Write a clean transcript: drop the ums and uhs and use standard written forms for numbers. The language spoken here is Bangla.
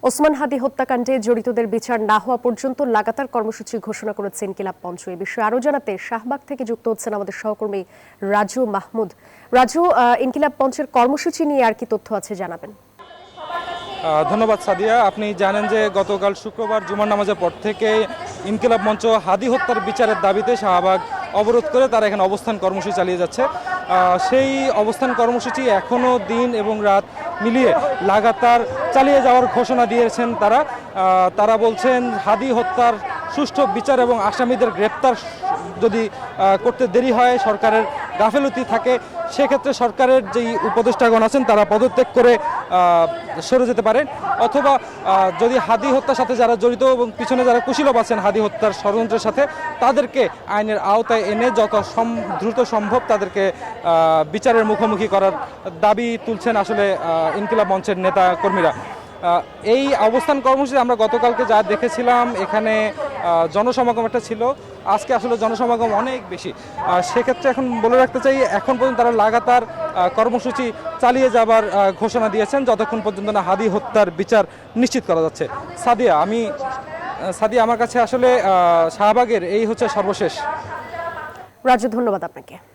ওসমান হাদি হত্যাকাণ্ডে জড়িতদের বিচার না হওয়া পর্যন্ত লাগাতার কর্মসূচি ঘোষণা করেছে ইনকিলাব মঞ্চ। এই বিষয়ে আরো জানাতে শাহবাগ থেকে যুক্ত হচ্ছেন আমাদের সহকর্মী রাজু মাহমুদ। রাজু, ইনকিলাব মঞ্চের কর্মসূচি নিয়ে আর কি তথ্য আছে জানাবেন? ধন্যবাদ সাদিয়া। আপনি জানেন যে গতকাল শুক্রবার জুমার নামাজের পর থেকে ইনকিলাব মঞ্চ হাদি হত্যার বিচারের দাবিতে শাহবাগ অবরোধ করে তারা এখানে অবস্থান কর্মসূচি চালিয়ে যাচ্ছে। সেই অবস্থান কর্মসূচি এখনও দিন এবং রাত মিলিয়ে লাগাতার চালিয়ে যাওয়ার ঘোষণা দিয়েছেন তারা বলছেন হাদি হত্যার সুষ্ঠু বিচার এবং আসামিদের গ্রেপ্তার যদি করতে দেরি হয়, সরকারের গাফেলতি থাকে, সেক্ষেত্রে সরকারের যেই উপদেষ্টাগণ আছেন তারা পদত্যাগ করে সরে যেতে পারেন, অথবা যদি হাদি হত্যার সাথে যারা জড়িত এবং পিছনে যারা কুশীলব আছেন হাদি হত্যার ষড়যন্ত্রের সাথে, তাদেরকে আইনের আওতায় এনে যত দ্রুত সম্ভব তাদেরকে বিচারের মুখোমুখি করার দাবি তুলছেন আসলে ইনকিলাব মঞ্চের নেতা কর্মীরা। এই অবস্থান কর্মসূচি আমরা গতকালকে যা দেখেছিলাম, এখানে জনসমাগম একটা ছিল, আজকে আসলে জনসমাগম অনেক বেশি। সেক্ষেত্রে এখন বলে রাখতে চাই, এখন পর্যন্ত তারা লাগাতার কর্মসূচি চালিয়ে যাবার ঘোষণা দিয়েছেন যতক্ষণ পর্যন্ত না হাদি হত্যার বিচার নিশ্চিত করা যাচ্ছে। সাদিয়া, আমার কাছে আসলে শাহবাগের এই হচ্ছে সর্বশেষ। রাজু, ধন্যবাদ আপনাকে।